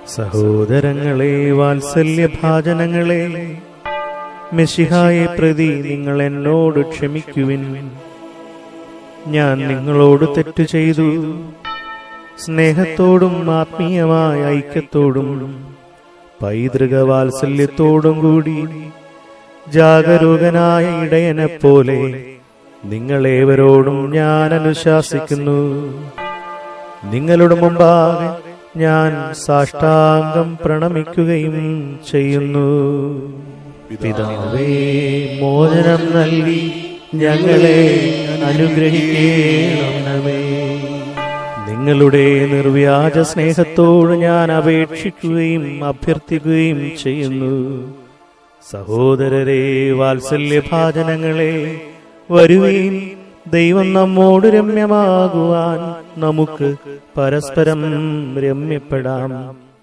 സഹോദരങ്ങളെ, വാത്സല്യഭാജനങ്ങളെ, മെശിഹായെ പ്രതി നിങ്ങൾ എന്നോട് ക്ഷമിക്കുവിൻ. ഞാൻ നിങ്ങളോട് തെറ്റു ചെയ്തു. സ്നേഹത്തോടും ആത്മീയമായ ഐക്യത്തോടും പൈതൃക വാത്സല്യത്തോടും കൂടി ജാഗരൂകനായ ഇടയനെപ്പോലെ നിങ്ങളേവരോടും ഞാൻ അനുശാസിക്കുന്നു. നിങ്ങളുടെ മുമ്പാകെ ഞാൻ സാഷ്ടാംഗം പ്രണമിക്കുകയും ചെയ്യുന്നു. പിതാവേ, മോചനം നൽകി ഞങ്ങളെ അനുഗ്രഹിക്കണമേ. നിങ്ങളുടെ നിർവ്യാജ സ്നേഹത്തോട് ഞാൻ അപേക്ഷിക്കുകയും അഭ്യർത്ഥിക്കുകയും ചെയ്യുന്നു. സഹോദരരെ, വാത്സല്യഭാജനങ്ങളെ, വരുവീൻ. ദൈവം നമ്മോട് രമ്യമാകുവാൻ നമുക്ക് പരസ്പരം രമ്യപ്പെടാം.